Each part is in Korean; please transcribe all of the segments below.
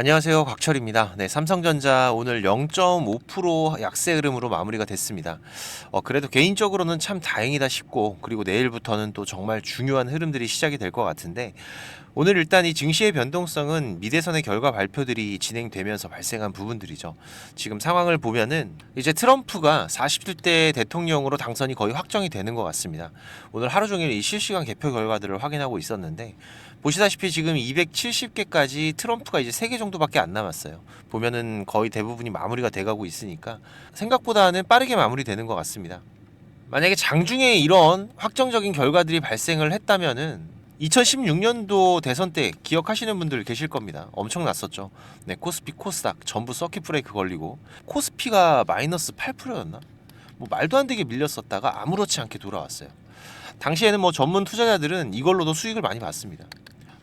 안녕하세요. 곽철입니다. 네, 삼성전자 오늘 0.5% 약세 흐름으로 마무리가 됐습니다. 그래도 개인적으로는 참 다행이다 싶고, 그리고 내일부터는 또 정말 중요한 흐름들이 시작이 될 것 같은데, 오늘 일단 이 증시의 변동성은 미대선의 결과 발표들이 진행되면서 발생한 부분들이죠. 지금 상황을 보면은 이제 트럼프가 47대 대통령으로 당선이 거의 확정이 되는 것 같습니다. 오늘 하루 종일 이 실시간 개표 결과들을 확인하고 있었는데, 보시다시피 지금 270개까지 트럼프가 이제 3개 정도밖에 안 남았어요. 보면은 거의 대부분이 마무리가 돼가고 있으니까 생각보다는 빠르게 마무리되는 것 같습니다. 만약에 장중에 이런 확정적인 결과들이 발생을 했다면은 2016년도 대선 때 기억하시는 분들 계실 겁니다. 엄청났었죠. 네, 코스피, 코스닥 전부 서킷 브레이크 걸리고 코스피가 마이너스 8%였나? 뭐 말도 안 되게 밀렸었다가 아무렇지 않게 돌아왔어요. 당시에는 뭐 전문 투자자들은 이걸로도 수익을 많이 봤습니다.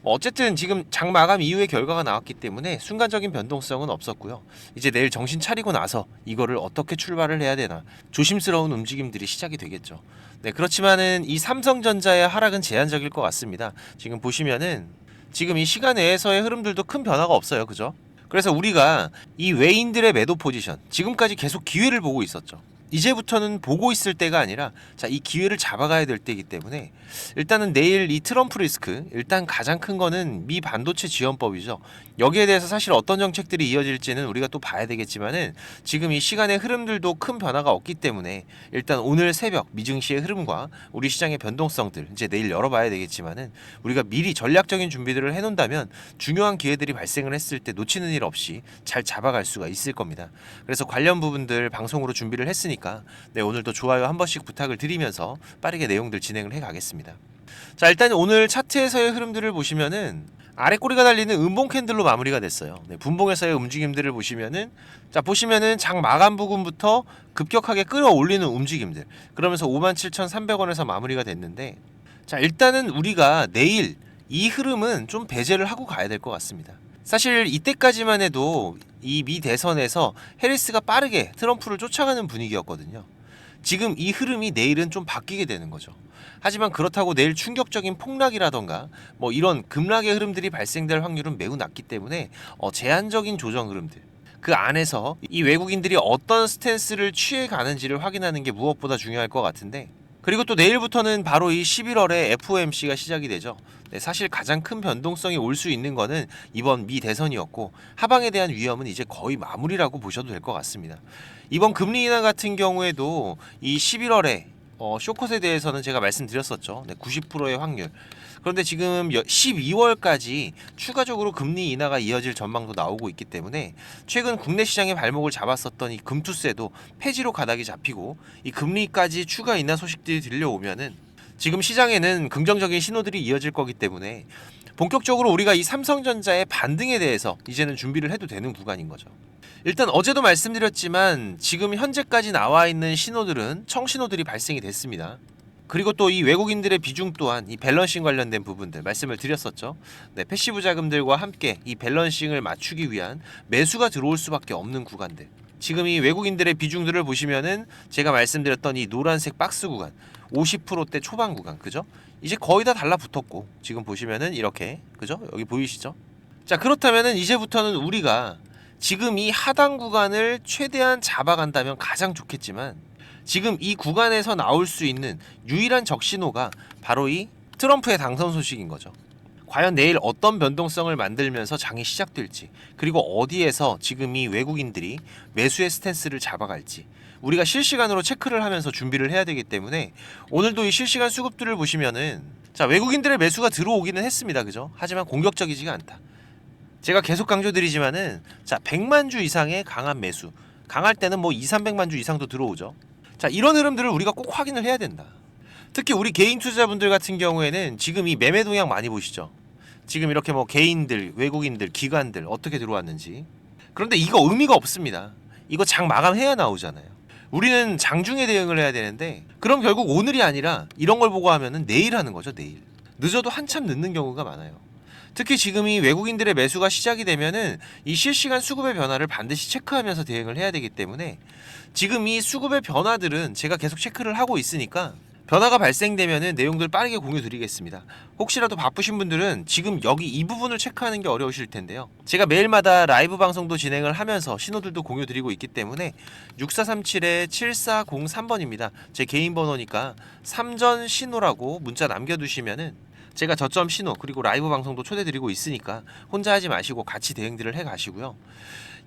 어쨌든 지금 장 마감 이후의 결과가 나왔기 때문에 순간적인 변동성은 없었고요. 이제 내일 정신 차리고 나서 이거를 어떻게 출발을 해야 되나 조심스러운 움직임들이 시작이 되겠죠. 네, 그렇지만은 이 삼성전자의 하락은 제한적일 것 같습니다. 지금 보시면은 지금 이 시간 내에서의 흐름들도 큰 변화가 없어요. 그죠? 그래서 우리가 이 외인들의 매도 포지션 지금까지 계속 기회를 보고 있었죠. 이제부터는 보고 있을 때가 아니라 자, 이 기회를 잡아가야 될 때이기 때문에 일단은 내일 이 트럼프 리스크 일단 가장 큰 거는 미 반도체 지원법이죠. 여기에 대해서 사실 어떤 정책들이 이어질지는 우리가 또 봐야 되겠지만은 지금 이 시간의 흐름들도 큰 변화가 없기 때문에 일단 오늘 새벽 미증시의 흐름과 우리 시장의 변동성들 이제 내일 열어봐야 되겠지만은 우리가 미리 전략적인 준비들을 해놓는다면 중요한 기회들이 발생을 했을 때 놓치는 일 없이 잘 잡아갈 수가 있을 겁니다. 그래서 관련 부분들 방송으로 준비를 했으니까 네, 오늘도 좋아요 한 번씩 부탁을 드리면서 빠르게 내용들 진행을 해 가겠습니다. 자, 일단 오늘 차트에서의 흐름들을 보시면은 아래 꼬리가 달리는 음봉 캔들로 마무리가 됐어요. 네, 분봉에서의 움직임들을 보시면은 자, 보시면은 장 마감 부분부터 급격하게 끌어올리는 움직임들. 그러면서 57,300원에서 마무리가 됐는데 자, 일단은 우리가 내일 이 흐름은 좀 배제를 하고 가야 될 것 같습니다. 사실 이때까지만 해도 이 미 대선에서 해리스가 빠르게 트럼프를 쫓아가는 분위기였거든요. 지금 이 흐름이 내일은 좀 바뀌게 되는 거죠. 하지만 그렇다고 내일 충격적인 폭락이라던가 뭐 이런 급락의 흐름들이 발생될 확률은 매우 낮기 때문에 제한적인 조정 흐름들 그 안에서 이 외국인들이 어떤 스탠스를 취해 가는지를 확인하는 게 무엇보다 중요할 것 같은데, 그리고 또 내일부터는 바로 이 11월에 FOMC가 시작이 되죠. 네, 사실 가장 큰 변동성이 올 수 있는 거는 이번 미 대선이었고 하방에 대한 위험은 이제 거의 마무리라고 보셔도 될 것 같습니다. 이번 금리 인하 같은 경우에도 이 11월에 쇼컷에 대해서는 제가 말씀드렸었죠. 네, 90%의 확률. 그런데 지금 12월까지 추가적으로 금리 인하가 이어질 전망도 나오고 있기 때문에 최근 국내 시장의 발목을 잡았었던 이 금투세도 폐지로 가닥이 잡히고 이 금리까지 추가 인하 소식들이 들려오면은 지금 시장에는 긍정적인 신호들이 이어질 거기 때문에 본격적으로 우리가 이 삼성전자의 반등에 대해서 이제는 준비를 해도 되는 구간인 거죠. 일단 어제도 말씀드렸지만 지금 현재까지 나와 있는 신호들은 청신호들이 발생이 됐습니다. 그리고 또 이 외국인들의 비중 또한 이 밸런싱 관련된 부분들 말씀을 드렸었죠. 네, 패시브 자금들과 함께 이 밸런싱을 맞추기 위한 매수가 들어올 수밖에 없는 구간들. 지금 이 외국인들의 비중들을 보시면은 제가 말씀드렸던 이 노란색 박스 구간 50%대 초반 구간, 그죠? 이제 거의 다 달라붙었고 지금 보시면은 이렇게, 그죠? 여기 보이시죠? 자, 그렇다면은 이제부터는 우리가 지금 이 하단 구간을 최대한 잡아간다면 가장 좋겠지만 지금 이 구간에서 나올 수 있는 유일한 적신호가 바로 이 트럼프의 당선 소식인 거죠. 과연 내일 어떤 변동성을 만들면서 장이 시작될지, 그리고 어디에서 지금 이 외국인들이 매수의 스탠스를 잡아갈지 우리가 실시간으로 체크를 하면서 준비를 해야 되기 때문에 오늘도 이 실시간 수급들을 보시면은 자, 외국인들의 매수가 들어오기는 했습니다. 그죠? 하지만 공격적이지가 않다. 제가 계속 강조드리지만은 자, 100만 주 이상의 강한 매수, 강할 때는 뭐 2, 300만 주 이상도 들어오죠. 자, 이런 흐름들을 우리가 꼭 확인을 해야 된다. 특히 우리 개인 투자자분들 같은 경우에는 지금 이 매매 동향 많이 보시죠. 지금 이렇게 뭐 개인들, 외국인들, 기관들 어떻게 들어왔는지. 그런데 이거 의미가 없습니다. 이거 장 마감해야 나오잖아요. 우리는 장중에 대응을 해야 되는데 그럼 결국 오늘이 아니라 이런 걸 보고 하면은 내일 하는 거죠, 내일. 늦어도 한참 늦는 경우가 많아요. 특히 지금 이 외국인들의 매수가 시작이 되면은 이 실시간 수급의 변화를 반드시 체크하면서 대응을 해야 되기 때문에 지금 이 수급의 변화들은 제가 계속 체크를 하고 있으니까 변화가 발생되면은 내용들 빠르게 공유 드리겠습니다. 혹시라도 바쁘신 분들은 지금 여기 이 부분을 체크하는 게 어려우실 텐데요. 제가 매일마다 라이브 방송도 진행을 하면서 신호들도 공유 드리고 있기 때문에 6437-7403번입니다. 제 개인 번호니까 삼전 신호라고 문자 남겨두시면은 제가 저점 신호 그리고 라이브 방송도 초대드리고 있으니까 혼자 하지 마시고 같이 대응들을 해 가시고요.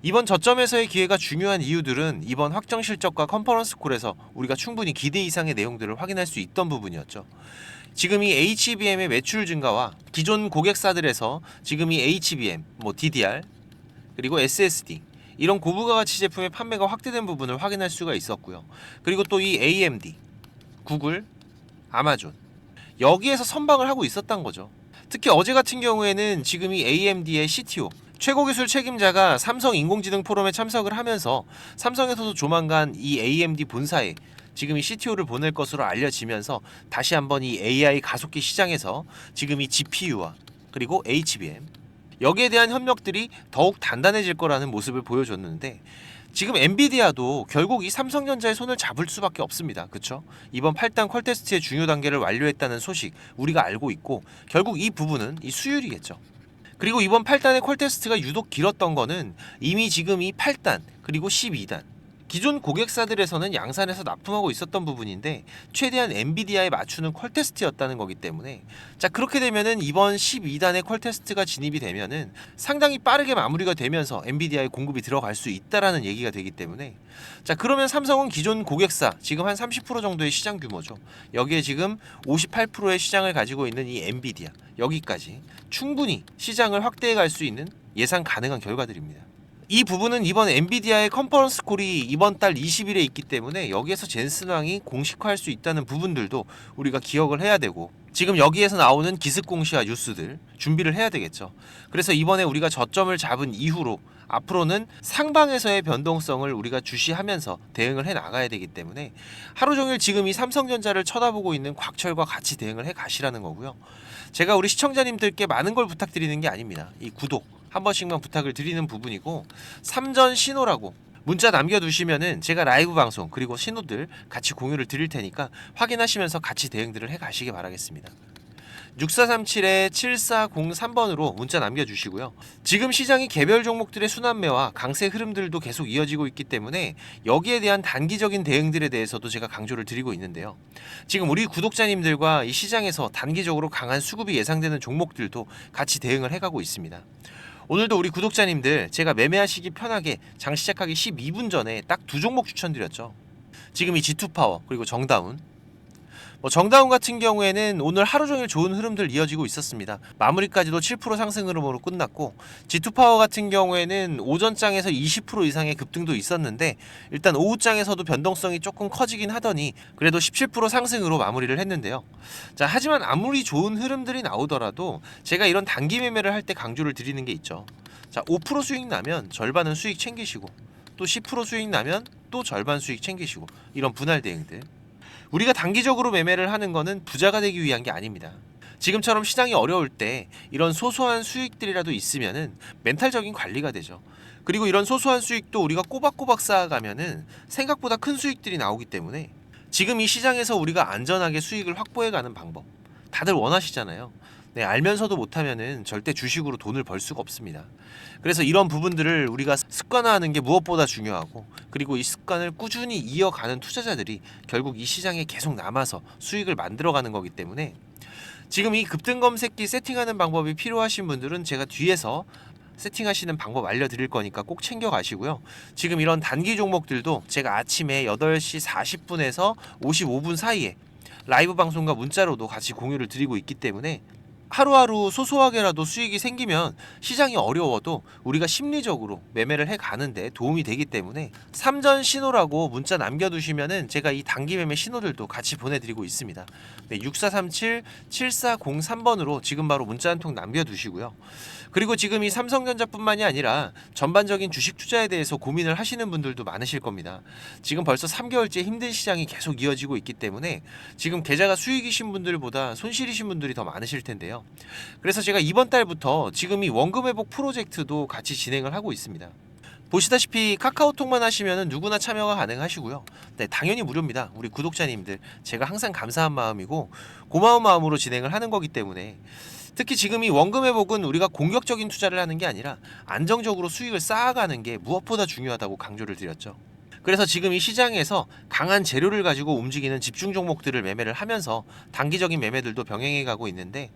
이번 저점에서의 기회가 중요한 이유들은 이번 확정 실적과 컨퍼런스 콜에서 우리가 충분히 기대 이상의 내용들을 확인할 수 있던 부분이었죠. 지금 이 HBM의 매출 증가와 기존 고객사들에서 지금 이 HBM, DDR, 그리고 SSD 이런 고부가 가치 제품의 판매가 확대된 부분을 확인할 수가 있었고요. 그리고 또 이 AMD, 구글, 아마존 여기에서 선방을 하고 있었던 거죠. 특히 어제 같은 경우에는 지금 이 AMD의 CTO 최고 기술 책임자가 삼성 인공지능 포럼에 참석을 하면서 삼성에서도 조만간 이 AMD 본사에 지금 이 CTO를 보낼 것으로 알려지면서 다시 한번 이 AI 가속기 시장에서 지금 이 GPU와 그리고 HBM 여기에 대한 협력들이 더욱 단단해질 거라는 모습을 보여줬는데 지금 엔비디아도 결국 이 삼성전자의 손을 잡을 수밖에 없습니다. 그쵸? 이번 8단 퀄 테스트의 중요 단계를 완료했다는 소식 우리가 알고 있고 결국 이 부분은 이 수율이겠죠. 그리고 이번 8단의 퀄 테스트가 유독 길었던 거는 이미 지금 이 8단 그리고 12단 기존 고객사들에서는 양산해서 납품하고 있었던 부분인데 최대한 엔비디아에 맞추는 퀄 테스트였다는 거기 때문에 자 그렇게 되면은 이번 12단의 퀄 테스트가 진입이 되면은 상당히 빠르게 마무리가 되면서 엔비디아에 공급이 들어갈 수 있다라는 얘기가 되기 때문에 자 그러면 삼성은 기존 고객사 지금 한 30% 정도의 시장 규모죠. 여기에 지금 58%의 시장을 가지고 있는 이 엔비디아 여기까지 충분히 시장을 확대해 갈 수 있는 예상 가능한 결과들입니다. 이 부분은 이번 엔비디아의 컨퍼런스 콜이 이번 달 20일에 있기 때문에 여기에서 젠슨 왕이 공식화할 수 있다는 부분들도 우리가 기억을 해야 되고 지금 여기에서 나오는 기습 공시와 뉴스들 준비를 해야 되겠죠. 그래서 이번에 우리가 저점을 잡은 이후로 앞으로는 상방에서의 변동성을 우리가 주시하면서 대응을 해 나가야 되기 때문에 하루 종일 지금 이 삼성전자를 쳐다보고 있는 곽철과 같이 대응을 해 가시라는 거고요. 제가 우리 시청자님들께 많은 걸 부탁드리는 게 아닙니다. 이 구독 한 번씩만 부탁을 드리는 부분이고 삼전 신호라고 문자 남겨두시면은 제가 라이브 방송 그리고 신호들 같이 공유를 드릴 테니까 확인하시면서 같이 대응들을 해 가시기 바라겠습니다. 6437-7403번으로 문자 남겨주시고요. 지금 시장이 개별 종목들의 순환매와 강세 흐름들도 계속 이어지고 있기 때문에 여기에 대한 단기적인 대응들에 대해서도 제가 강조를 드리고 있는데요. 지금 우리 구독자님들과 이 시장에서 단기적으로 강한 수급이 예상되는 종목들도 같이 대응을 해가고 있습니다. 오늘도 우리 구독자님들 제가 매매하시기 편하게 장 시작하기 12분 전에 딱 두 종목 추천드렸죠. 지금 이 G2파워 그리고 정다운 정다운 같은 경우에는 오늘 하루 종일 좋은 흐름들 이어지고 있었습니다. 마무리까지도 7% 상승 흐름으로 끝났고 G2파워 같은 경우에는 오전장에서 20% 이상의 급등도 있었는데 일단 오후장에서도 변동성이 조금 커지긴 하더니 그래도 17% 상승으로 마무리를 했는데요. 자 하지만 아무리 좋은 흐름들이 나오더라도 제가 이런 단기 매매를 할 때 강조를 드리는 게 있죠. 자 5% 수익 나면 절반은 수익 챙기시고 또 10% 수익 나면 또 절반 수익 챙기시고 이런 분할 대응들 우리가 단기적으로 매매를 하는 거는 부자가 되기 위한 게 아닙니다. 지금처럼 시장이 어려울 때 이런 소소한 수익들이라도 있으면은 멘탈적인 관리가 되죠. 그리고 이런 소소한 수익도 우리가 꼬박꼬박 쌓아가면은 생각보다 큰 수익들이 나오기 때문에 지금 이 시장에서 우리가 안전하게 수익을 확보해가는 방법 다들 원하시잖아요. 네, 알면서도 못하면은 절대 주식으로 돈을 벌 수가 없습니다. 그래서 이런 부분들을 우리가 습관화하는 게 무엇보다 중요하고 그리고 이 습관을 꾸준히 이어가는 투자자들이 결국 이 시장에 계속 남아서 수익을 만들어가는 거기 때문에 지금 이 급등 검색기 세팅하는 방법이 필요하신 분들은 제가 뒤에서 세팅하시는 방법 알려드릴 거니까 꼭 챙겨가시고요. 지금 이런 단기 종목들도 제가 아침에 8시 40분에서 55분 사이에 라이브 방송과 문자로도 같이 공유를 드리고 있기 때문에 하루하루 소소하게라도 수익이 생기면 시장이 어려워도 우리가 심리적으로 매매를 해 가는데 도움이 되기 때문에 삼전 신호라고 문자 남겨두시면은 제가 이 단기 매매 신호들도 같이 보내드리고 있습니다. 네, 6437-7403번으로 지금 바로 문자 한 통 남겨두시고요. 그리고 지금 이 삼성전자뿐만이 아니라 전반적인 주식 투자에 대해서 고민을 하시는 분들도 많으실 겁니다. 지금 벌써 3개월째 힘든 시장이 계속 이어지고 있기 때문에 지금 계좌가 수익이신 분들보다 손실이신 분들이 더 많으실 텐데요. 그래서 제가 이번 달부터 지금 이 원금 회복 프로젝트도 같이 진행을 하고 있습니다. 보시다시피 카카오톡만 하시면 누구나 참여가 가능하시고요. 네, 당연히 무료입니다. 우리 구독자님들 제가 항상 감사한 마음이고 고마운 마음으로 진행을 하는 거기 때문에 특히 지금 이 원금 회복은 우리가 공격적인 투자를 하는 게 아니라 안정적으로 수익을 쌓아가는 게 무엇보다 중요하다고 강조를 드렸죠. 그래서 지금 이 시장에서 강한 재료를 가지고 움직이는 집중 종목들을 매매를 하면서 단기적인 매매들도 병행해 가고 있는데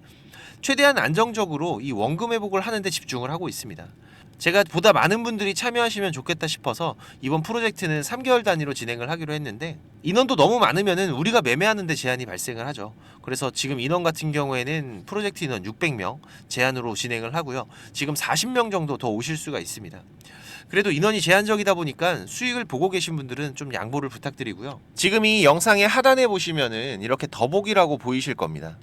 최대한 안정적으로 이 원금 회복을 하는 데 집중을 하고 있습니다. 제가 보다 많은 분들이 참여하시면 좋겠다 싶어서 이번 프로젝트는 3개월 단위로 진행을 하기로 했는데 인원도 너무 많으면 우리가 매매하는 데 제한이 발생을 하죠. 그래서 지금 인원 같은 경우에는 프로젝트 인원 600명 제한으로 진행을 하고요. 지금 40명 정도 더 오실 수가 있습니다. 그래도 인원이 제한적이다 보니까 수익을 보고 계신 분들은 좀 양보를 부탁드리고요. 지금 이 영상의 하단에 보시면은 이렇게 더보기라고 보이실 겁니다.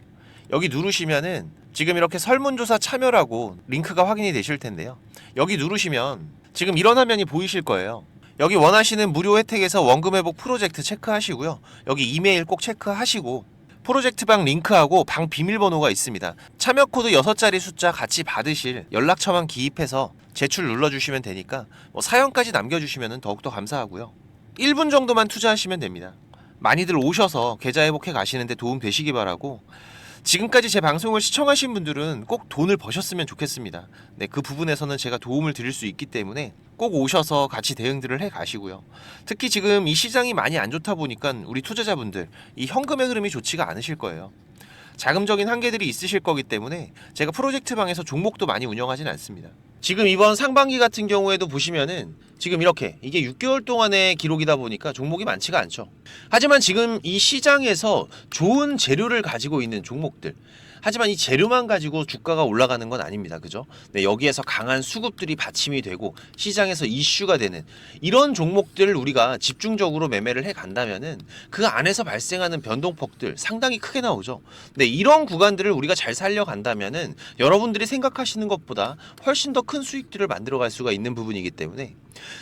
여기 누르시면은 지금 이렇게 설문조사 참여라고 링크가 확인이 되실 텐데요. 여기 누르시면 지금 이런 화면이 보이실 거예요. 여기 원하시는 무료 혜택에서 원금 회복 프로젝트 체크하시고요. 여기 이메일 꼭 체크하시고 프로젝트 방 링크하고 방 비밀번호가 있습니다. 참여 코드 6자리 숫자 같이 받으실 연락처만 기입해서 제출 눌러주시면 되니까 사연까지 남겨주시면 더욱더 감사하고요. 1분 정도만 투자하시면 됩니다. 많이들 오셔서 계좌 회복해 가시는데 도움 되시기 바라고 지금까지 제 방송을 시청하신 분들은 꼭 돈을 버셨으면 좋겠습니다. 네, 그 부분에서는 제가 도움을 드릴 수 있기 때문에 꼭 오셔서 같이 대응들을 해 가시고요. 특히 지금 이 시장이 많이 안 좋다 보니까 우리 투자자분들 이 현금의 흐름이 좋지가 않으실 거예요. 자금적인 한계들이 있으실 거기 때문에 제가 프로젝트 방에서 종목도 많이 운영하진 않습니다. 지금 이번 상반기 같은 경우에도 보시면은 지금 이렇게 이게 6개월 동안의 기록이다 보니까 종목이 많지가 않죠. 하지만 지금 이 시장에서 좋은 재료를 가지고 있는 종목들, 하지만 이 재료만 가지고 주가가 올라가는 건 아닙니다. 그죠? 네, 여기에서 강한 수급들이 받침이 되고 시장에서 이슈가 되는 이런 종목들을 우리가 집중적으로 매매를 해 간다면은 그 안에서 발생하는 변동폭들 상당히 크게 나오죠. 네, 이런 구간들을 우리가 잘 살려간다면은 여러분들이 생각하시는 것보다 훨씬 더 큰 수익들을 만들어 갈 수가 있는 부분이기 때문에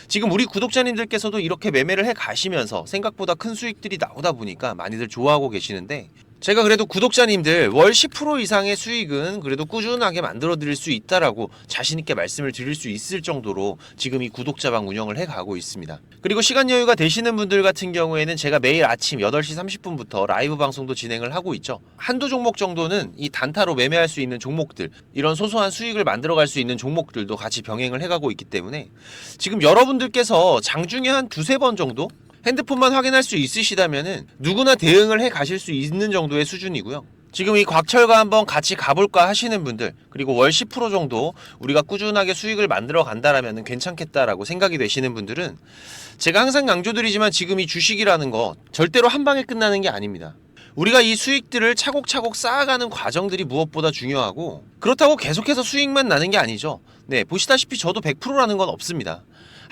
지금 우리 구독자님들께서도 이렇게 매매를 해 가시면서 생각보다 큰 수익들이 나오다 보니까 많이들 좋아하고 계시는데 제가 그래도 구독자님들 월 10% 이상의 수익은 그래도 꾸준하게 만들어 드릴 수 있다라고 자신있게 말씀을 드릴 수 있을 정도로 지금 이 구독자방 운영을 해 가고 있습니다. 그리고 시간 여유가 되시는 분들 같은 경우에는 제가 매일 아침 8시 30분부터 라이브 방송도 진행을 하고 있죠. 한두 종목 정도는 이 단타로 매매할 수 있는 종목들, 이런 소소한 수익을 만들어 갈 수 있는 종목들도 같이 병행을 해 가고 있기 때문에 지금 여러분들께서 장중에 한 두세 번 정도 핸드폰만 확인할 수 있으시다면은 누구나 대응을 해 가실 수 있는 정도의 수준이고요. 지금 이 곽철과 한번 같이 가볼까 하시는 분들, 그리고 월 10% 정도 우리가 꾸준하게 수익을 만들어 간다라면 괜찮겠다라고 생각이 되시는 분들은 제가 항상 강조드리지만 지금 이 주식이라는 거 절대로 한 방에 끝나는 게 아닙니다. 우리가 이 수익들을 차곡차곡 쌓아가는 과정들이 무엇보다 중요하고 그렇다고 계속해서 수익만 나는 게 아니죠. 네, 보시다시피 저도 100%라는 건 없습니다.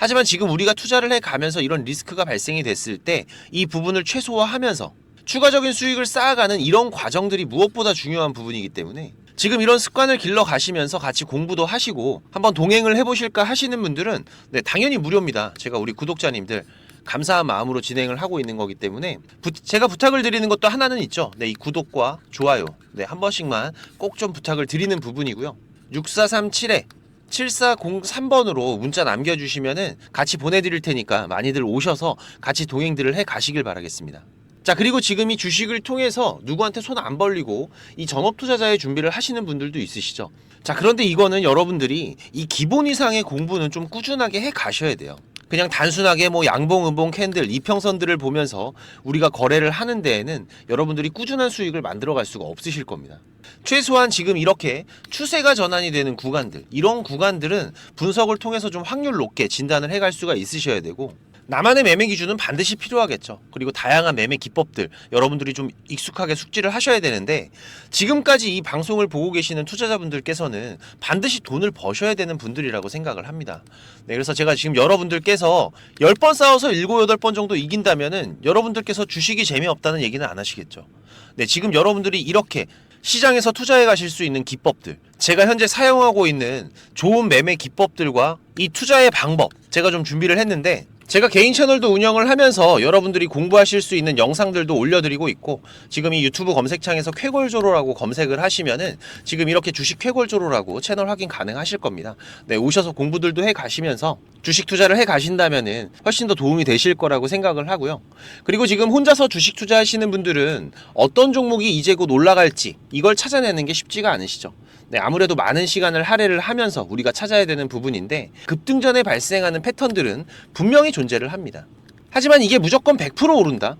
하지만 지금 우리가 투자를 해가면서 이런 리스크가 발생이 됐을 때 이 부분을 최소화하면서 추가적인 수익을 쌓아가는 이런 과정들이 무엇보다 중요한 부분이기 때문에 지금 이런 습관을 길러 가시면서 같이 공부도 하시고 한번 동행을 해보실까 하시는 분들은 네, 당연히 무료입니다. 제가 우리 구독자님들 감사한 마음으로 진행을 하고 있는 거기 때문에 제가 부탁을 드리는 것도 하나는 있죠. 네, 이 구독과 좋아요 네, 한 번씩만 꼭 좀 부탁을 드리는 부분이고요. 6437에 7403번으로 문자 남겨주시면은 같이 보내드릴 테니까 많이들 오셔서 같이 동행들을 해 가시길 바라겠습니다. 자, 그리고 지금 이 주식을 통해서 누구한테 손 안 벌리고 이 전업 투자자의 준비를 하시는 분들도 있으시죠. 자, 그런데 이거는 여러분들이 이 기본 이상의 공부는 좀 꾸준하게 해 가셔야 돼요. 그냥 단순하게 뭐 양봉, 음봉, 캔들, 이평선들을 보면서 우리가 거래를 하는 데에는 여러분들이 꾸준한 수익을 만들어 갈 수가 없으실 겁니다. 최소한 지금 이렇게 추세가 전환이 되는 구간들, 이런 구간들은 분석을 통해서 좀 확률 높게 진단을 해갈 수가 있으셔야 되고 나만의 매매 기준은 반드시 필요하겠죠. 그리고 다양한 매매 기법들 여러분들이 좀 익숙하게 숙지를 하셔야 되는데 지금까지 이 방송을 보고 계시는 투자자분들께서는 반드시 돈을 버셔야 되는 분들이라고 생각을 합니다. 네, 그래서 제가 지금 여러분들께서 10번 싸워서 7, 8번 정도 이긴다면은 여러분들께서 주식이 재미없다는 얘기는 안 하시겠죠. 네, 지금 여러분들이 이렇게 시장에서 투자해 가실 수 있는 기법들, 제가 현재 사용하고 있는 좋은 매매 기법들과 이 투자의 방법 제가 좀 준비를 했는데 제가 개인 채널도 운영을 하면서 여러분들이 공부하실 수 있는 영상들도 올려드리고 있고 지금 이 유튜브 검색창에서 쾌골조로라고 검색을 하시면은 지금 이렇게 주식 쾌골조로라고 채널 확인 가능하실 겁니다. 네, 오셔서 공부들도 해 가시면서 주식 투자를 해 가신다면은 훨씬 더 도움이 되실 거라고 생각을 하고요. 그리고 지금 혼자서 주식 투자하시는 분들은 어떤 종목이 이제 곧 올라갈지 이걸 찾아내는 게 쉽지가 않으시죠. 네, 아무래도 많은 시간을 할애를 하면서 우리가 찾아야 되는 부분인데 급등전에 발생하는 패턴들은 분명히 존재를 합니다. 하지만 이게 무조건 100% 오른다?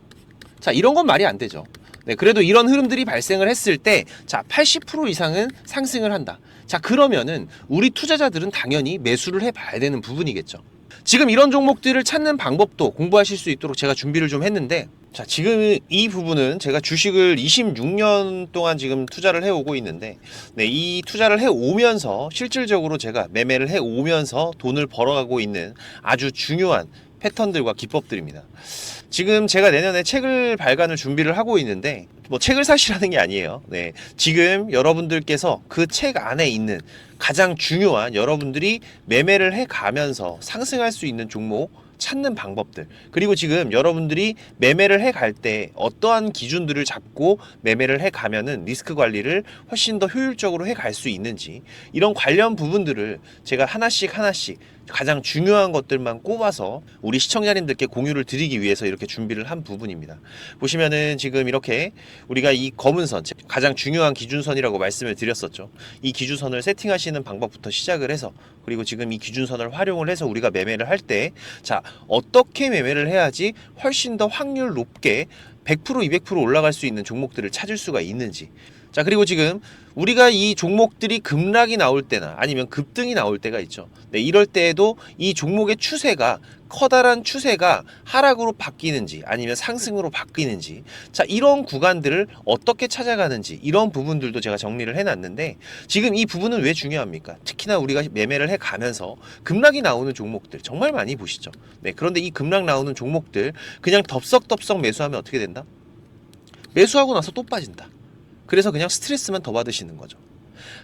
자, 이런 건 말이 안 되죠. 네, 그래도 이런 흐름들이 발생을 했을 때, 자, 80% 이상은 상승을 한다. 자, 그러면은 우리 투자자들은 당연히 매수를 해봐야 되는 부분이겠죠. 지금 이런 종목들을 찾는 방법도 공부하실 수 있도록 제가 준비를 좀 했는데, 자, 지금 이 부분은 제가 주식을 26년 동안 지금 투자를 해오고 있는데, 네, 이 투자를 해오면서 실질적으로 제가 매매를 해오면서 돈을 벌어가고 있는 아주 중요한 패턴들과 기법들입니다. 지금 제가 내년에 책을 발간을 준비를 하고 있는데 뭐 책을 사시라는 게 아니에요. 네, 지금 여러분들께서 그 책 안에 있는 가장 중요한 여러분들이 매매를 해가면서 상승할 수 있는 종목 찾는 방법들, 그리고 지금 여러분들이 매매를 해갈 때 어떠한 기준들을 잡고 매매를 해가면은 리스크 관리를 훨씬 더 효율적으로 해갈 수 있는지, 이런 관련 부분들을 제가 하나씩 가장 중요한 것들만 꼽아서 우리 시청자님들께 공유를 드리기 위해서 이렇게 준비를 한 부분입니다. 보시면은 지금 이렇게 우리가 이 검은 선, 가장 중요한 기준선이라고 말씀을 드렸었죠. 이 기준선을 세팅하시는 방법부터 시작을 해서, 그리고 지금 이 기준선을 활용을 해서 우리가 매매를 할 때, 자, 어떻게 매매를 해야지 훨씬 더 확률 높게 100% 200% 올라갈 수 있는 종목들을 찾을 수가 있는지. 자, 그리고 지금 우리가 이 종목들이 급락이 나올 때나 아니면 급등이 나올 때가 있죠. 네, 이럴 때에도 이 종목의 추세가, 커다란 추세가 하락으로 바뀌는지 아니면 상승으로 바뀌는지, 자, 이런 구간들을 어떻게 찾아가는지, 이런 부분들도 제가 정리를 해놨는데, 지금 이 부분은 왜 중요합니까? 특히나 우리가 매매를 해가면서 급락이 나오는 종목들 정말 많이 보시죠. 네, 그런데 이 급락 나오는 종목들 그냥 덥석덥석 매수하면 어떻게 된다? 매수하고 나서 또 빠진다. 그래서 그냥 스트레스만 더 받으시는 거죠.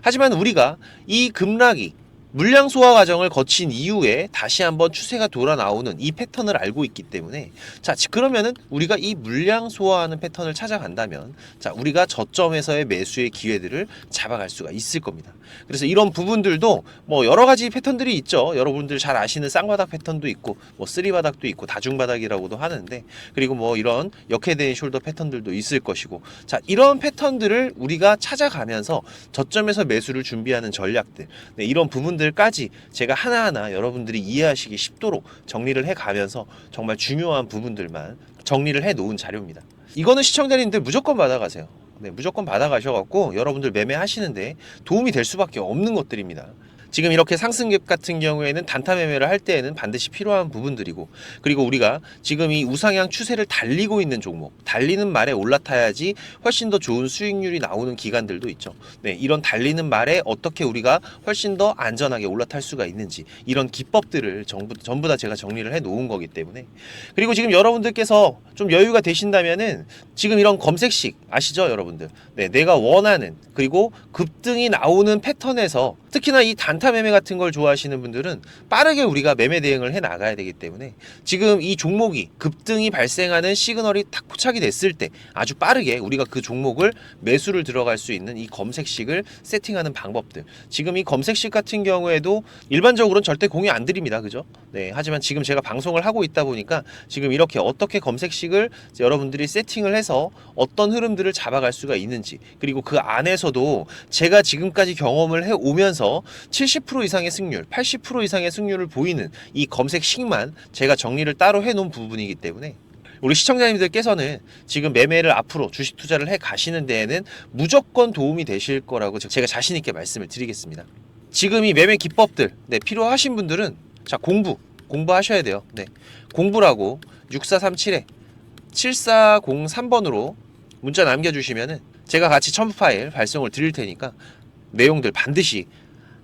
하지만 우리가 이 급락이 물량 소화 과정을 거친 이후에 다시 한번 추세가 돌아 나오는 이 패턴을 알고 있기 때문에, 자, 그러면은 우리가 이 물량 소화하는 패턴을 찾아간다면, 자, 우리가 저점에서의 매수의 기회들을 잡아갈 수가 있을 겁니다. 그래서 이런 부분들도 뭐 여러 가지 패턴들이 있죠. 여러분들 잘 아시는 쌍바닥 패턴도 있고, 뭐 쓰리바닥도 있고, 다중바닥이라고도 하는데, 그리고 뭐 이런 역헤드앤 숄더 패턴들도 있을 것이고, 자, 이런 패턴들을 우리가 찾아가면서 저점에서 매수를 준비하는 전략들, 네, 이런 부분들까지 제가 하나하나 여러분들이 이해하시기 쉽도록 정리를 해가면서 정말 중요한 부분들만 정리를 해 놓은 자료입니다. 이거는 시청자님들 무조건 받아가세요. 네, 무조건 받아가셔갖고 여러분들 매매하시는데 도움이 될 수밖에 없는 것들입니다. 지금 이렇게 상승갭 같은 경우에는 단타 매매를 할 때에는 반드시 필요한 부분들이고, 그리고 우리가 지금 이 우상향 추세를 달리고 있는 종목, 달리는 말에 올라타야지 훨씬 더 좋은 수익률이 나오는 기간들도 있죠. 네, 이런 달리는 말에 어떻게 우리가 훨씬 더 안전하게 올라탈 수가 있는지, 이런 기법들을 전부 다 제가 정리를 해 놓은 거기 때문에. 그리고 지금 여러분들께서 좀 여유가 되신다면은 지금 이런 검색식 아시죠, 여러분들? 네, 내가 원하는, 그리고 급등이 나오는 패턴에서, 특히나 이 단타 매매 같은 걸 좋아하시는 분들은 빠르게 우리가 매매 대응을 해 나가야 되기 때문에, 지금 이 종목이 급등이 발생하는 시그널이 딱 포착이 됐을 때 아주 빠르게 우리가 그 종목을 매수를 들어갈 수 있는 이 검색식을 세팅하는 방법들, 지금 이 검색식 같은 경우에도 일반적으로는 절대 공유 안 드립니다. 그죠? 네, 하지만 지금 제가 방송을 하고 있다 보니까 지금 이렇게 어떻게 검색식을 여러분들이 세팅을 해서 어떤 흐름들을 잡아갈 수가 있는지, 그리고 그 안에서도 제가 지금까지 경험을 해 오면서 70% 이상의 승률, 80% 이상의 승률을 보이는 이 검색식만 제가 정리를 따로 해 놓은 부분이기 때문에, 우리 시청자님들께서는 지금 매매를 앞으로 주식 투자를 해 가시는 데에는 무조건 도움이 되실 거라고 제가 자신 있게 말씀을 드리겠습니다. 지금 이 매매 기법들, 네, 필요하신 분들은, 자, 공부하셔야 돼요. 네, 공부라고 6437에 7403번으로 문자 남겨주시면은 제가 같이 첨부 파일 발송을 드릴 테니까 내용들 반드시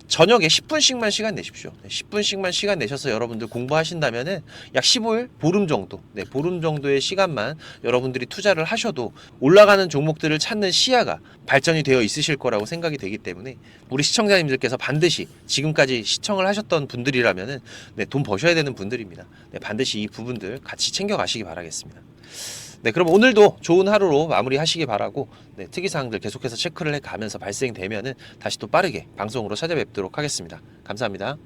저녁에 10분씩만 시간 내십시오. 10분씩만 시간 내셔서 여러분들 공부하신다면은 약 15일, 보름 정도, 네, 보름 정도의 시간만 여러분들이 투자를 하셔도 올라가는 종목들을 찾는 시야가 발전이 되어 있으실 거라고 생각이 되기 때문에, 우리 시청자님들께서 반드시 지금까지 시청을 하셨던 분들이라면은, 네, 돈 버셔야 되는 분들입니다. 네, 반드시 이 부분들 같이 챙겨 가시기 바라겠습니다. 네, 그럼 오늘도 좋은 하루로 마무리하시기 바라고, 네, 특이사항들 계속해서 체크를 해가면서 발생되면은 다시 또 빠르게 방송으로 찾아뵙도록 하겠습니다. 감사합니다.